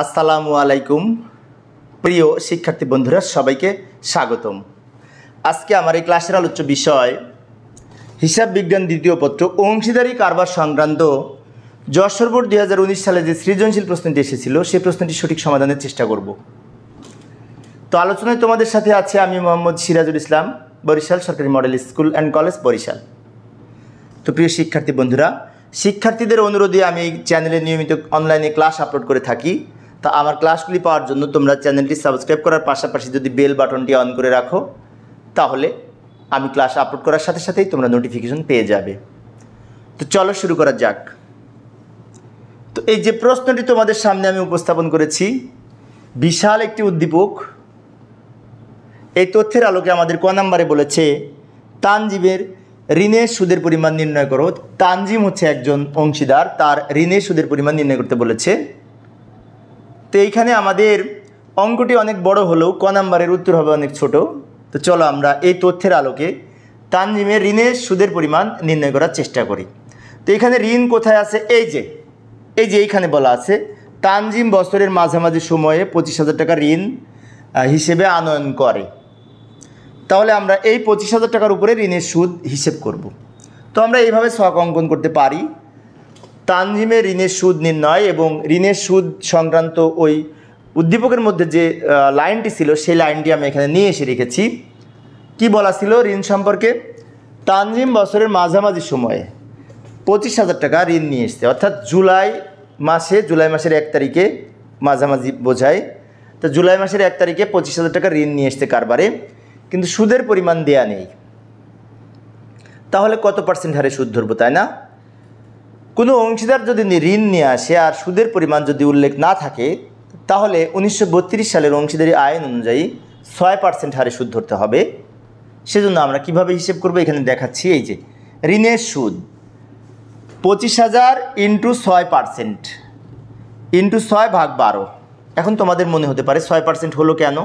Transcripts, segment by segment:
আসসালামু আলাইকুম প্রিয় শিক্ষার্থী বন্ধুরা, সবাইকে স্বাগতম। আজকে আমার এই ক্লাসের আলোচ্য বিষয় হিসাব বিজ্ঞান দ্বিতীয় পত্র অংশীদারি কারবার সংক্রান্ত যশোর বোর্ড 2019 সালে যে সৃজনশীল প্রশ্নটি এসেছিল সেই প্রশ্নটি সঠিক সমাধানের চেষ্টা করব। তো আলোচনায় তোমাদের সাথে আছে আমি মোহাম্মদ সিরাজুল ইসলাম, বরিশাল সরকারি model school and college Barishal. তো প্রিয় শিক্ষার্থী বন্ধুরা, শিক্ষার্থীদের অনুরোধে আমি এই চ্যানেলে নিয়মিত অনলাইনে ক্লাস আপলোড করে থাকি। তা আমার ক্লাসগুলি পাওয়ার জন্য তোমরা চ্যানেলটি সাবস্ক্রাইব করার পাশাপাশি যদি বেল বাটনটি অন করে রাখো, তাহলে আমি ক্লাস আপলোড করার সাথে সাথেই তোমরা নোটিফিকেশন পেয়ে যাবে। তো চলো শুরু করা যাক। তো এই যে প্রশ্নটি তোমাদের সামনে আমি উপস্থাপন করেছি, বিশাল একটি উদ্দীপক। এই তথ্যের আলোকে আমাদের ক নম্বরে বলেছে তানজিমের ঋণের সুদের পরিমাণ নির্ণয় করো। তানজিম হচ্ছে একজন অংশীদার, তার ঋণের সুদের পরিমাণ নির্ণয় করতে বলেছে। তো এইখানে আমাদের অঙ্কটি অনেক বড় হলেও ক নম্বরের উত্তর হবে অনেক ছোট। তো চলো আমরা এই তথ্যের আলোকে তানজিমের ঋণের সুদের পরিমাণ নির্ণয় করার চেষ্টা করি। তো এখানে ঋণ কোথায় আছে? এই যে এইখানে বলা আছে তানজিম বছরের মাঝামাঝি সময়ে 25,000 টাকা ঋণ হিসেবে আনয়ন করে। তাহলে আমরা এই 25,000 টাকার উপরে ঋণের সুদ হিসেব করব। তো আমরা এইভাবে ছক অঙ্কন করতে পারি। তানজিমের ঋণের সুদ নির্ণয় এবং ঋণের সুদ সংক্রান্ত ওই উদ্দীপকের মধ্যে যে লাইনটি ছিল সেই লাইনটি আমি এখানে নিয়ে এসে রেখেছি। কি বলা ছিল ঋণ সম্পর্কে? তানজিম বছরের মাঝামাঝি সময়ে 25,000 টাকা ঋণ নিয়ে এসছে, অর্থাৎ জুলাই মাসের 1 তারিখে, মাঝামাঝি বোঝায়। তো জুলাই মাসের 1 তারিখে 25,000 টাকা ঋণ নিয়ে এসছে কারবারে, কিন্তু সুদের পরিমাণ দেয়া নেই। তাহলে কত পার্সেন্ট হারে সুদ ধরবো, তাই না? কোনো অংশীদার যদি ঋণ নিয়ে আসে আর সুদের পরিমাণ যদি উল্লেখ না থাকে, তাহলে 1932 সালের অংশীদারি আইন অনুযায়ী 6% হারে সুদ ধরতে হবে। সেজন্য আমরা কিভাবে হিসেব করবো এখানে দেখাচ্ছি। এই যে ঋণের সুদ 25,000 ইন্টু 6% ইন্টু 6/12। এখন তোমাদের মনে হতে পারে 6% হলো কেন?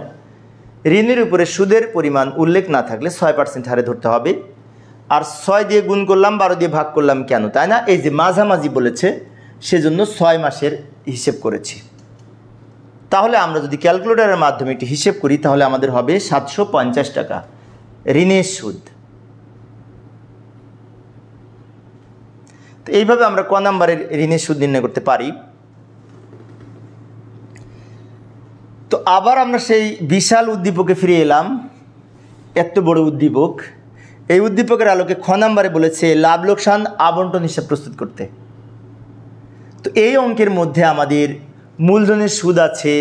ঋণের উপরে সুদের পরিমাণ উল্লেখ না থাকলে 6% হারে ধরতে হবে। আর 6 দিয়ে গুণ করলাম, 12 দিয়ে ভাগ করলাম কেন, তাই না? এই যে মাঝামাঝি বলেছে, সেজন্য 6 মাসের হিসেব করেছি। তাহলে আমরা যদি ক্যালকুলেটরের মাধ্যমে একটি হিসেব করি, তাহলে আমাদের হবে 750 টাকা ঋণের সুদ। তো এইভাবে আমরা ক নাম্বারের ঋণের সুদ নির্ণয় করতে পারি। তো আবার আমরা সেই বিশাল উদ্দীপকে ফিরে এলাম। এত বড় উদ্দীপক, এই উদ্দীপকের আলোকে খ নাম্বারে বলেছে লাভ লোকসান আবন্টন হিসাব প্রস্তুত করতে। তো এই অঙ্কের মধ্যে আমাদের মূলধনের সুদ আছে,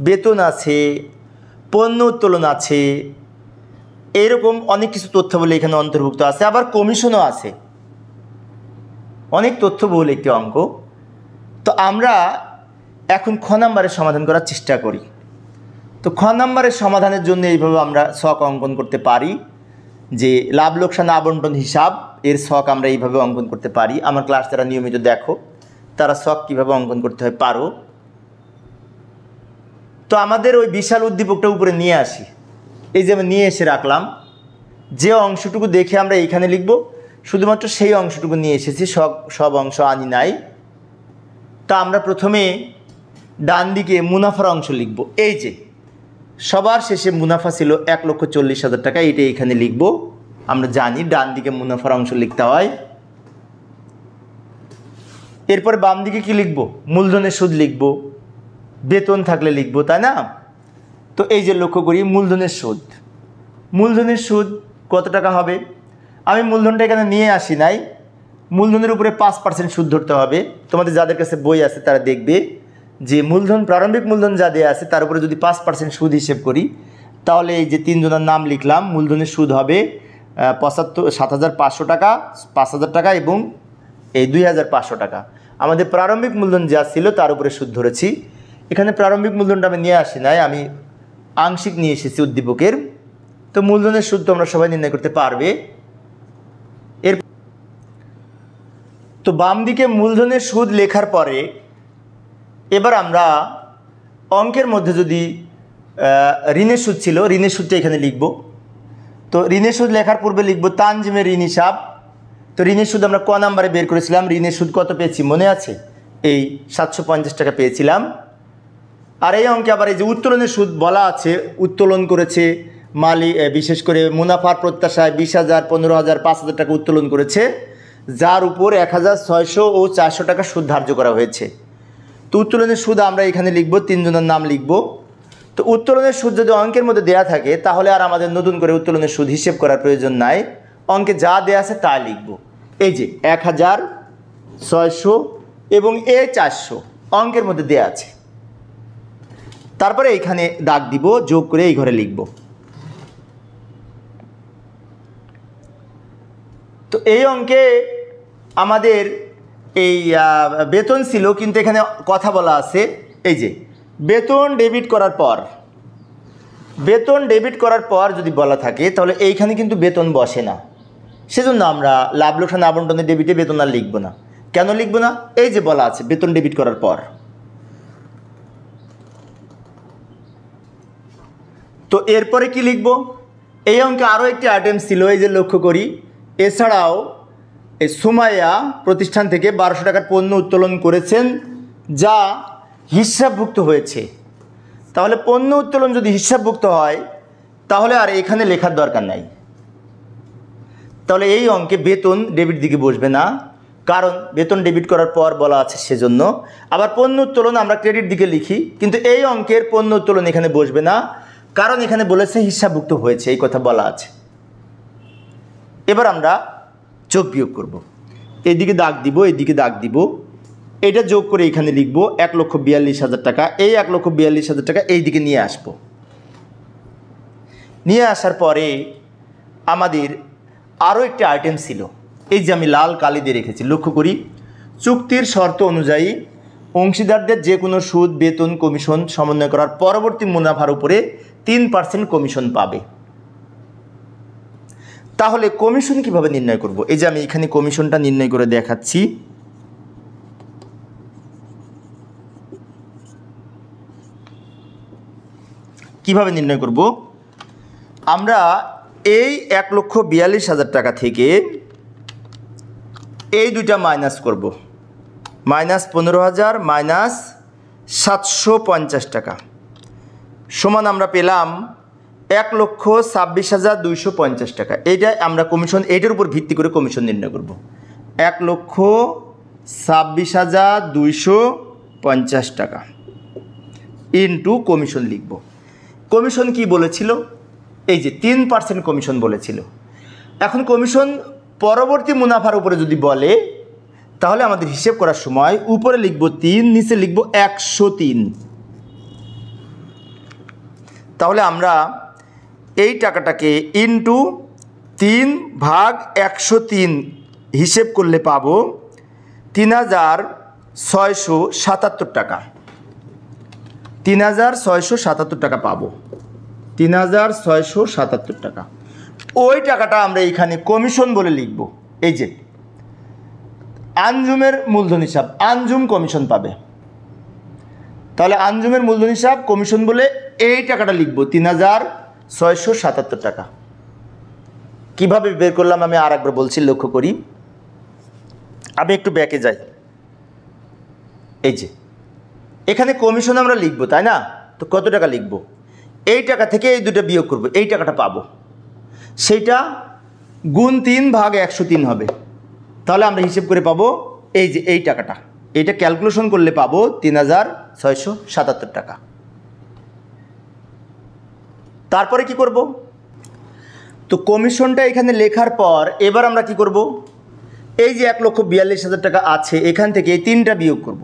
বেতন আছে, পণ্য উত্তোলন আছে, এরকম অনেক কিছু তথ্যাবলী এখানে অন্তর্ভুক্ত আছে, আবার কমিশনও আছে। অনেক তথ্যবহুল একটি অঙ্ক। তো আমরা এখন খ নাম্বারের সমাধান করার চেষ্টা করি। তো খ নাম্বারের সমাধানের জন্য এইভাবে আমরা ছক অঙ্কন করতে পারি যে লাভ লোকসান আবন্টন হিসাব এর ছক আমরা এইভাবে অঙ্কন করতে পারি। আমার ক্লাস যারা নিয়মিত দেখো তারা ছক কীভাবে অঙ্কন করতে হয় পারো। তো আমাদের ওই বিশাল উদ্দীপকটা উপরে নিয়ে আসি। এই যে আমি নিয়ে এসে রাখলাম, যে অংশটুকু দেখে আমরা এইখানে লিখব শুধুমাত্র সেই অংশটুকু নিয়ে এসেছি, সব অংশ আনি নাই। তা আমরা প্রথমে ডান দিকে মুনাফার অংশ লিখব। এই যে সবার শেষে মুনাফা ছিল 1,40,000 টাকা, এইটা এখানে লিখব। আমরা জানি ডান দিকে মুনাফার অংশ লিখতে হয়। এরপরে বাম দিকে কি লিখব? মূলধনের সুদ লিখব, বেতন থাকলে লিখব, তাই না? তো এই যে লক্ষ্য করি মূলধনের সুদ কত টাকা হবে? আমি মূলধনটা এখানে নিয়ে আসি নাই। মূলধনের উপরে 5% সুদ ধরতে হবে। তোমাদের যাদের কাছে বই আছে তারা দেখবে যে মূলধন, প্রারম্ভিক মূলধন যা দেওয়া আছে তার উপরে যদি 5% সুদ হিসেব করি, তাহলে এই যে 3 জনের নাম লিখলাম, মূলধনের সুদ হবে 7,500 টাকা, 5,000 টাকা এবং এই 2,500 টাকা। আমাদের প্রারম্ভিক মূলধন যা ছিল তার উপরে সুদ ধরেছি। এখানে প্রারম্ভিক মূলধনটা আমি নিয়ে আসি নাই, আমি আংশিক নিয়ে এসেছি উদ্দীপকের। তো মূলধনের সুদ তোমরা সবাই নির্ণয় করতে পারবে। তো বাম দিকে মূলধনের সুদ লেখার পরে এবার আমরা অঙ্কের মধ্যে যদি ঋণের সুদ ছিল, ঋণের সুদটা এখানে লিখব। তো ঋণের সুদ লেখার পূর্বে লিখব তানজিমের ঋণ হিসাব। তো ঋণের সুদ আমরা ক নাম্বারে বের করেছিলাম, ঋণের সুদ কত পেয়েছি মনে আছে? এই 750 টাকা পেয়েছিলাম। আর এই অঙ্কে আবার এই যে উত্তোলনের সুদ বলা আছে, উত্তোলন করেছে মালিক, বিশেষ করে মুনাফার প্রত্যাশায় 20,000, 15,000, 5,000 টাকা উত্তোলন করেছে, যার উপর 1,600 ও 400 টাকা সুদ ধার্য করা হয়েছে। তো উত্তোলনের সুদ আমরা এখানে লিখব, 3 জনের নাম লিখব। তো উত্তোলনের সুদ যদি অঙ্কের মধ্যে দেয়া থাকে তাহলে আর আমাদের নতুন করে উত্তোলনের সুদ হিসেব করার প্রয়োজন নাই, অঙ্কে যা দেয়া আছে তা লিখব। এই যে 1,600 এবং 400 অঙ্কের মধ্যে দেয়া আছে। তারপরে এইখানে দাগ দিব, যোগ করে এই ঘরে লিখব। তো এই অঙ্কে আমাদের এই বেতন ছিল, কিন্তু এখানে কথা বলা আছে এই যে বেতন ডেবিট করার পর যদি বলা থাকে তাহলে এইখানে কিন্তু বেতন বসে না। সেজন্য আমরা লাভ লোকসান আবন্টনের ডেবিটে বেতন আর লিখব না। কেন লিখব না? এই যে বলা আছে বেতন ডেবিট করার পর। তো এরপরে কি লিখব? এই অঙ্কে আরও একটি আইটেম ছিল, এই যে লক্ষ্য করি। এছাড়াও এই সুমাইয়া প্রতিষ্ঠান থেকে 1200 টাকার পণ্য উত্তোলন করেছেন, যা হিসাবভুক্ত হয়েছে। তাহলে পণ্য উত্তোলন যদি হিসাবভুক্ত হয় তাহলে আর এখানে লেখার দরকার নাই। তাহলে এই অঙ্কে বেতন ডেবিট দিকে বসবে না, কারণ বেতন ডেবিট করার পর বলা আছে সেজন্য। আবার পণ্য উত্তোলন আমরা ক্রেডিট দিকে লিখি, কিন্তু এই অঙ্কের পণ্য উত্তোলন এখানে বসবে না, কারণ এখানে বলেছে হিসাবভুক্ত হয়েছে, এই কথা বলা আছে। এবার আমরা যোগ বিয়োগ করব। এইদিকে দাগ দিব, এইদিকে দাগ দিব, এটা যোগ করে এখানে লিখব 1,42,000 টাকা। এই 1,42,000 টাকা এই দিকে নিয়ে আসব। নিয়ে আসার পরে আমাদের আরও একটি আইটেম ছিল, এই যে আমি লাল কালি দিয়ে রেখেছি, লক্ষ্য করি। চুক্তির শর্ত অনুযায়ী অংশীদারদের যে কোনো সুদ, বেতন, কমিশন সমন্বয় করার পরবর্তী মুনাফার উপরে 3% কমিশন পাবে। তাহলে কমিশন কিভাবে নির্ণয় করব? এই যে আমি এখানে কমিশনটা নির্ণয় করে দেখাচ্ছি। কিভাবে নির্ণয় করব? আমরা এই 1,42,000 টাকা থেকে এই দুইটা মাইনাস করব, -15,000 -750 টাকা সমান আমরা পেলাম 1,26,250 টাকা। এইটা আমরা কমিশন, এইটার উপর ভিত্তি করে কমিশন নির্ণয় করব। 1,26,250 টাকা ইন্টু কমিশন লিখব। কমিশন কি বলেছিল? এই যে 3% কমিশন বলেছিল। এখন কমিশন পরবর্তী মুনাফার উপরে যদি বলে তাহলে আমাদের হিসেব করার সময় উপরে লিখব 3, নিচে লিখব 103। তাহলে আমরা এই টাকাটাকে ইন্টু 3/103 হিসেব করলে পাবো 3,677 টাকা। 3,677 টাকা পাবো, 3,677 টাকা। ওই টাকাটা আমরা এইখানে কমিশন বলে লিখব। এই যে আঞ্জুমের মূলধন হিসাব, আঞ্জুম কমিশন পাবে। তাহলে আঞ্জুমের মূলধন হিসাব কমিশন বলে এই টাকাটা লিখব, 3,677 টাকা। কিভাবে বের করলাম আমি আর একবার বলছি, লক্ষ্য করি। আমি একটু ব্যাকে যাই। এই যে এখানে কমিশন আমরা লিখব, তাই না? তো কত টাকা লিখব? এই টাকা থেকে এই দুটো বিয়োগ করব, এই টাকাটা পাবো, সেইটা গুণ 3/103 হবে। তাহলে আমরা হিসেব করে পাবো এই যে এই টাকাটা, এইটা ক্যালকুলেশন করলে পাবো 3,677 টাকা। তারপরে কি করব? তো কমিশনটা এখানে লেখার পর এবার আমরা কি করব? এই যে 1,42,000 টাকা আছে, এখান থেকে এই 3টা বিয়োগ করব।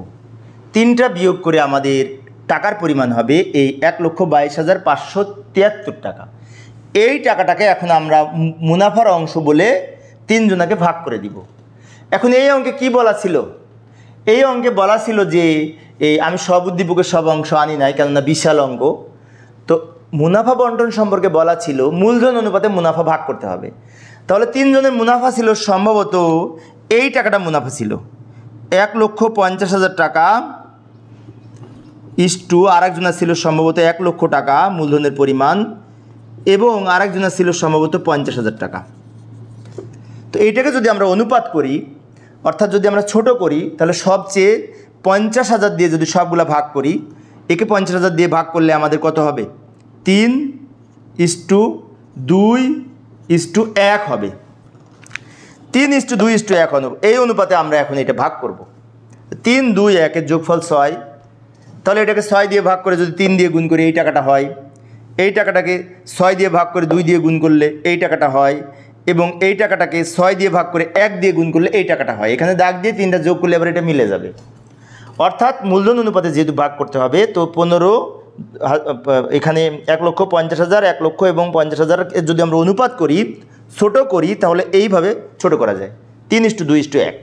3টা বিয়োগ করে আমাদের টাকার পরিমাণ হবে এই 1,22,573 টাকা। এই টাকাটাকে এখন আমরা মুনাফার অংশ বলে 3 জনাকে ভাগ করে দিব। এখন এই অঙ্কে কি বলা ছিল? এই অঙ্কে বলা ছিল যে আমি সব উদ্দীপকের সব অংশ আনি নাই, কেননা বিশাল অঙ্ক। তো মুনাফা বন্টন সম্পর্কে বলা ছিল মূলধন অনুপাতে মুনাফা ভাগ করতে হবে। তাহলে 3 জনের মুনাফা ছিল, সম্ভবত এই টাকাটা মুনাফা ছিল 1,50,000 টাকা ইস্টু আরেকজনের ছিল সম্ভবত 1 লক্ষ টাকা মূলধনের পরিমাণ, এবং আরেকজনের ছিল সম্ভবত 50,000 টাকা। তো এইটাকে যদি আমরা অনুপাত করি, অর্থাৎ যদি আমরা ছোট করি, তাহলে সবচেয়ে 50,000 দিয়ে যদি সবগুলা ভাগ করি, একে 50,000 দিয়ে ভাগ করলে আমাদের কত হবে? 3:2:1 হবে। 3:2:1 এই অনুপাতে আমরা এখন এটা ভাগ করব। 3, 2, 1 এর যোগফল 6। তাহলে এটাকে 6 দিয়ে ভাগ করে যদি 3 দিয়ে গুণ করি এই টাকাটা হয়, এই টাকাটাকে 6 দিয়ে ভাগ করে 2 দিয়ে গুণ করলে এই টাকাটা হয়, এবং এই টাকাটাকে 6 দিয়ে ভাগ করে 1 দিয়ে গুণ করলে এই টাকাটা হয়। এখানে দাগ দিয়ে 3টা যোগ করলে এবার এটা মিলে যাবে। অর্থাৎ মূলধন অনুপাতে যেহেতু ভাগ করতে হবে, তো 15 এখানে 1,50,000, 1 লক্ষ এবং 50,000 যদি আমরা অনুপাত করি, ছোট করি, তাহলে এইভাবে ছোট করা যায়, 3:2:1।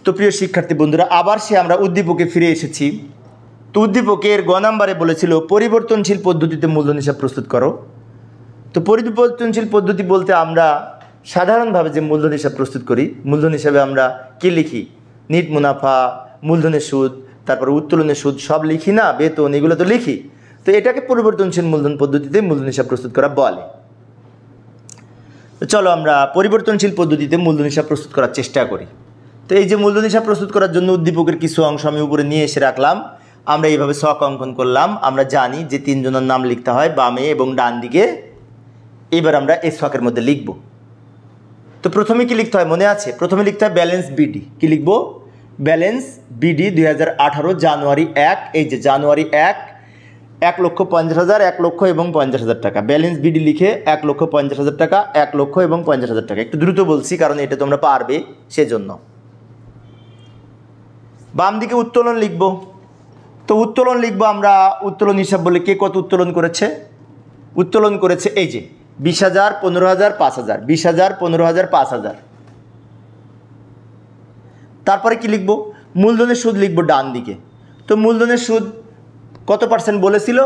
তো প্রিয় শিক্ষার্থী বন্ধুরা, আবার আমরা উদ্দীপকে ফিরে এসেছি। তো উদ্দীপকের গ নাম্বারে বলেছিল পরিবর্তনশীল পদ্ধতিতে মূলধন হিসাব প্রস্তুত করো। তো পরিবর্তনশীল পদ্ধতি বলতে আমরা সাধারণভাবে যে মূলধন হিসাব প্রস্তুত করি, মূলধন হিসাবে আমরা কি লিখি? নিট মুনাফা, মূলধনের সুদ, তারপর উত্তোলনের সুদ সব লিখি না, বেতন, এগুলো তো লিখি। তো এটাকে পরিবর্তনশীল মূলধন পদ্ধতিতে মূলধন হিসাব প্রস্তুত করা বলে। তো চলো আমরা পরিবর্তনশীল পদ্ধতিতে মূলধন হিসাব প্রস্তুত করার চেষ্টা করি। তো এই যে মূলধন হিসাব প্রস্তুত করার জন্য উদ্দীপকের কিছু অংশ আমি উপরে নিয়ে এসে রাখলাম। আমরা এইভাবে ছক অঙ্কন করলাম। আমরা জানি যে 3 জনের নাম লিখতে হয় বামে এবং ডান দিকে। এবার আমরা এই ছকের মধ্যে লিখব। তো প্রথমে কি লিখতে হয় মনে আছে? প্রথমে লিখতে হয় ব্যালেন্স বিডি। কি লিখব? ব্যালেন্স বিডি 2018 জানুয়ারি 1। এই যে জানুয়ারি 1, 1,50,000, 1 লক্ষ এবং 50,000 টাকা। ব্যালেন্স বিডি লিখে 1,50,000 টাকা, 1 লক্ষ এবং 50,000 টাকা। একটু দ্রুত বলছি কারণ এটা তোমরা পারবে সেজন্য। বাম দিকে উত্তোলন লিখব। তো উত্তোলন লিখব আমরা, উত্তোলন হিসাব বলে কে কত উত্তোলন করেছে? উত্তোলন করেছে এই যে 20,000, 15,000, 5,000, 20,000, 15,000, 5,000। তারপরে কি লিখব? মূলধনের সুদ লিখব ডান দিকে। তো মূলধনের সুদ কত পার্সেন্ট বলেছিল?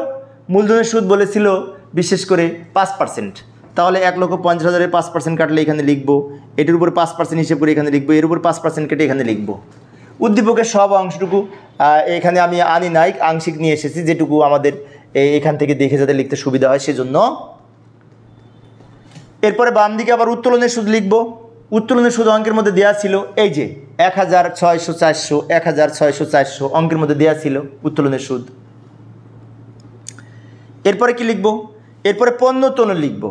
মূলধনের সুদ বলেছিল বিশেষ করে 5%। তাহলে 1,50,000-এর 5% কাটলে এখানে লিখব, এটির উপর 5% হিসেব করে এখানে লিখব, এর উপর 5% কেটে এখানে লিখব। উদ্দীপকের সব অংশটুকু এখানে আমি আনি নাই, আংশিক নিয়ে এসেছি, যেটুকু আমাদের এখান থেকে দেখে যাতে লিখতে সুবিধা হয় সেজন্য। এরপরে বাম দিকে আবার উত্তোলনের সুদ লিখব। উত্তোলনের সুদ অঙ্কের মধ্যে দেওয়া ছিল এই যে 1,600, 400, 1,600, 400 অঙ্কের মধ্যে দেওয়া ছিল উত্তোলনের সুদ। এরপরে কি লিখব? এরপরে পণ্য উত্তোলন লিখব।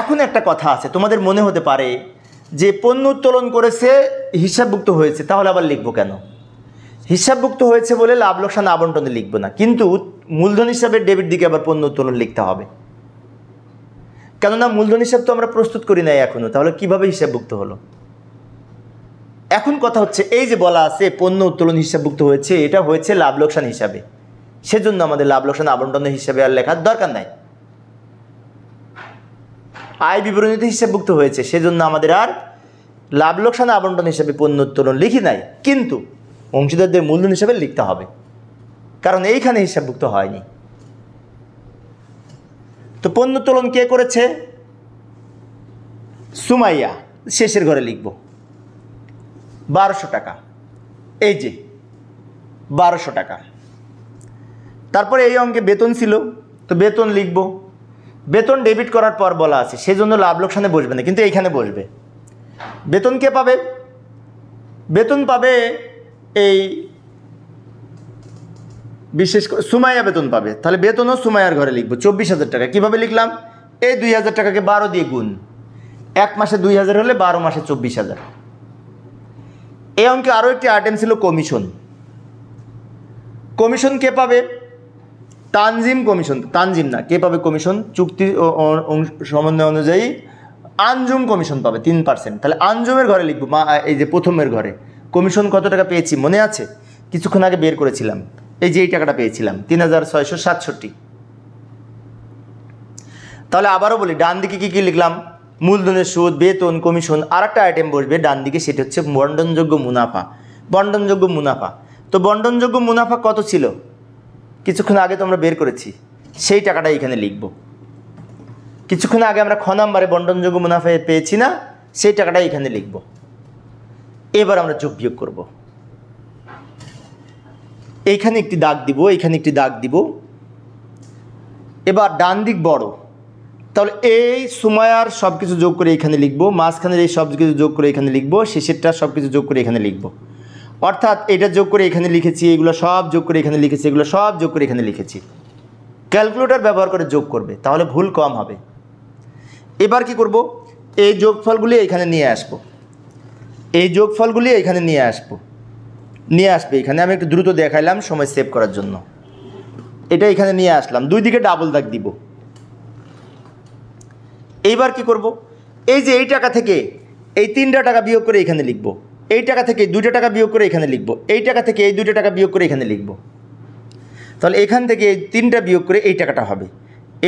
এখন একটা কথা আছে, তোমাদের মনে হতে পারে যে পণ্য উত্তোলন করেছে, হিসাবভুক্ত হয়েছে, তাহলে আবার লিখব কেন? হিসাবভুক্ত হয়েছে বলে লাভ লোকসান আবন্টনে লিখব না, কিন্তু মূলধন হিসাবের ডেবিট দিকে আবার পণ্য উত্তোলন লিখতে হবে। কেননা মূলধন হিসাব তো আমরা প্রস্তুত করি নাই এখনো, তাহলে কিভাবে হিসাবভুক্ত হলো? এখন কথা হচ্ছে এই যে বলা আছে পণ্য উত্তোলন হিসাবভুক্ত হয়েছে, এটা হয়েছে লাভ লোকসান হিসাবে, সেজন্য আমাদের লাভ লোকসান আবন্টনের হিসাবে আর লেখার দরকার নাই। আয় বিবরণীতে হিসাবভুক্ত হয়েছে, সেজন্য আমাদের আর লাভ লোকসান আবন্টন হিসাবে পণ্য উত্তোলন লিখি নাই, কিন্তু অংশীদারদের মূলধন হিসাবে লিখতে হবে, কারণ এইখানে হিসাবভুক্ত হয়নি। তো পণ্য উত্তোলন কে করেছে? সুমাইয়া। শেষের ঘরে লিখব 1200 টাকা। এই যে 1200 টাকা। তারপরে এই অঙ্কে বেতন ছিল, তো বেতন লিখব। বেতন ডেবিট করার পর বলা আছে, সেজন্য লাভ লোকসানে বসবে না, কিন্তু এইখানে বসবে। বেতন কে পাবে? বেতন পাবে এই বিশেষ করে সুমাইয়া বেতন পাবে। তাহলে বেতনও সুমাইয়ার ঘরে লিখব 24,000 টাকা। কীভাবে লিখলাম? এই 2,000 টাকাকে 12 দিয়ে গুণ, 1 মাসে 2,000 হলে 12 মাসে 24,000। এই অঙ্কে আরও একটি আইটেম ছিল কমিশন। কমিশন কে পাবে? তানজিম কমিশন, তানজিম না, কে পাবে কমিশন? চুক্তি সমন্বয় অনুযায়ী আঞ্জুম কমিশন পাবে 3%। তাহলে আঞ্জুমের ঘরে লিখব, এই যে প্রথমের ঘরে। কমিশন কত টাকা পেয়েছি মনে আছে? কিছুক্ষণ আগে বের করেছিলাম, এই যে এই টাকাটা পেয়েছিলাম 3,667। তাহলে আবারও বলি, ডান দিকে কী কী লিখলাম? মূলধনের সুদ, বেতন, কমিশন। আর একটা আইটেম বসবে ডান দিকে, সেটা হচ্ছে বন্টনযোগ্য মুনাফা। বন্টনযোগ্য মুনাফা। তো বন্টনযোগ্য মুনাফা কত ছিল? কিছুক্ষণ আগে তো আমরা বের করেছি, সেই টাকাটা এখানে লিখব। কিছুক্ষণ আগে আমরা খ নাম্বারে বন্টনযোগ্য মুনাফা পেয়েছি না, সেই টাকাটা এখানে লিখব। এবার আমরা যোগ বিয়োগ করব। এইখানে একটি দাগ দিব, এইখানে একটি দাগ দিব। এবার ডান দিক বড়, তাহলে এই সুমাইয়ার সব কিছু যোগ করে এখানে লিখব, মাঝখানের এই সব কিছু যোগ করে এখানে লিখব, শেষেরটা সব কিছু যোগ করে এখানে লিখব। অর্থাৎ এটা যোগ করে এখানে লিখেছি, এগুলো সব যোগ করে এখানে লিখেছি, এগুলো সব যোগ করে এখানে লিখেছি। ক্যালকুলেটর ব্যবহার করে যোগ করবে, তাহলে ভুল কম হবে। এবার কি করব, এই যোগফলগুলি এখানে নিয়ে আসব, এই যোগফলগুলি এখানে নিয়ে আসবে এখানে। আমি একটু দ্রুত দেখাইলাম সময় সেভ করার জন্য। এটা এখানে নিয়ে আসলাম, দুই দিকে ডাবল দাগ দিব। এইবার কি করব, এই যে এই টাকা থেকে এই 3টা টাকা বিয়োগ করে এখানে লিখব, এই টাকা থেকে 2টা টাকা বিয়োগ করে এখানে লিখব, এই টাকা থেকে এই 2টা টাকা বিয়োগ করে এখানে লিখব। তাহলে এখান থেকে এই 3টা বিয়োগ করে এই টাকাটা হবে,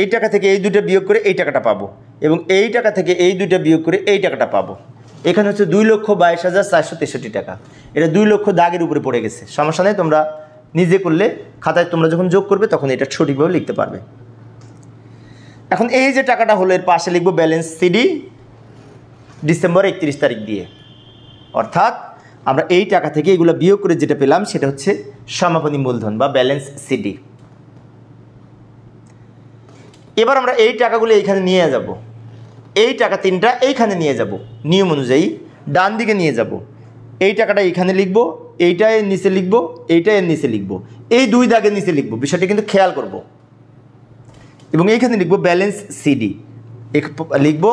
এই টাকা থেকে এই 2টা বিয়োগ করে এই টাকাটা পাবো, এবং এই টাকা থেকে এই 2টা বিয়োগ করে এই টাকাটা পাবো। এখানে হচ্ছে 2,22,463 টাকা। এটা 2 লক্ষ দাগের উপরে পড়ে গেছে। সমস্যা নেই, তোমরা নিজে করলে খাতায় তোমরা যখন যোগ করবে তখন এটা সঠিকভাবে লিখতে পারবে। এখন এই যে টাকাটা হলো, এর পাশে লিখবো ব্যালেন্স সিডি ডিসেম্বর 31 তারিখ দিয়ে। অর্থাৎ আমরা এই টাকা থেকে এগুলো বিয়োগ করে যেটা পেলাম সেটা হচ্ছে সমাপনী মূলধন বা ব্যালেন্স সিডি। এবার আমরা এই টাকাগুলো এইখানে নিয়ে যাব, এই টাকা 3টা এইখানে নিয়ে যাব, নিয়ম অনুযায়ী ডান দিকে নিয়ে যাব। এই টাকাটা এইখানে লিখব, এইটা এর নিচে লিখব, এইটা এর নিচে লিখব, এই 2 দাগের নিচে লিখব, বিষয়টা কিন্তু খেয়াল করব। এবং এইখানে লিখব ব্যালেন্স সিডি লিখব।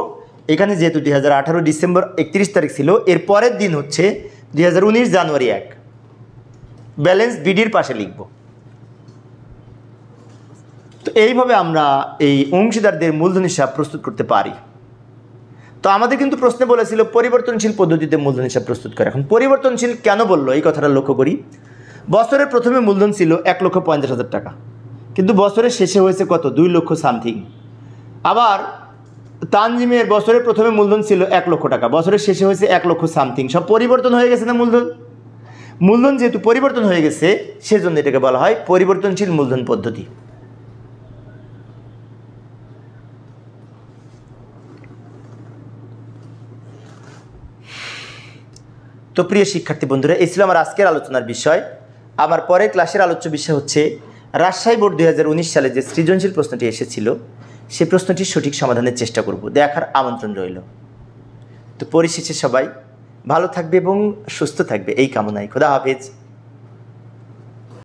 এখানে যেহেতু 2018 ডিসেম্বর 31 তারিখ ছিল, এর পরের দিন হচ্ছে 2019 জানুয়ারি 1। ব্যালেন্স বিডির পাশে লিখব। তো এইভাবে আমরা এই অংশীদারদের মূলধন হিসাব প্রস্তুত করতে পারি। তো আমাদের কিন্তু প্রশ্নে বলেছিল পরিবর্তনশীল পদ্ধতিতে মূলধন হিসাব প্রস্তুত করে। এখন পরিবর্তনশীল কেন বললো এই কথাটা লক্ষ্য করি। বছরের প্রথমে মূলধন ছিল 1,50,000 টাকা, কিন্তু বছরের শেষে হয়েছে কত, 2 লক্ষ সামথিং। আবার তানজিমের বছরের প্রথমে মূলধন ছিল 1 লক্ষ টাকা, বছরের শেষে হয়েছে 1 লক্ষ সামথিং। সব পরিবর্তন হয়ে গেছে না মূলধন যেহেতু পরিবর্তন হয়ে গেছে, সেজন্য এটাকে বলা হয় পরিবর্তনশীল মূলধন পদ্ধতি। তো প্রিয় শিক্ষার্থী বন্ধুরা, এই ছিল আমার আজকের আলোচনার বিষয়। আমার পরের ক্লাসের আলোচ্য বিষয় হচ্ছে রাজশাহী বোর্ড 2019 সালে যে সৃজনশীল প্রশ্নটি এসেছিল, সেই প্রশ্নটির সঠিক সমাধানের চেষ্টা করব। দেখার আমন্ত্রণ রইল। তো পরিশেষে সবাই ভালো থাকবে এবং সুস্থ থাকবে এই কামনায়। খোদা হাফেজ।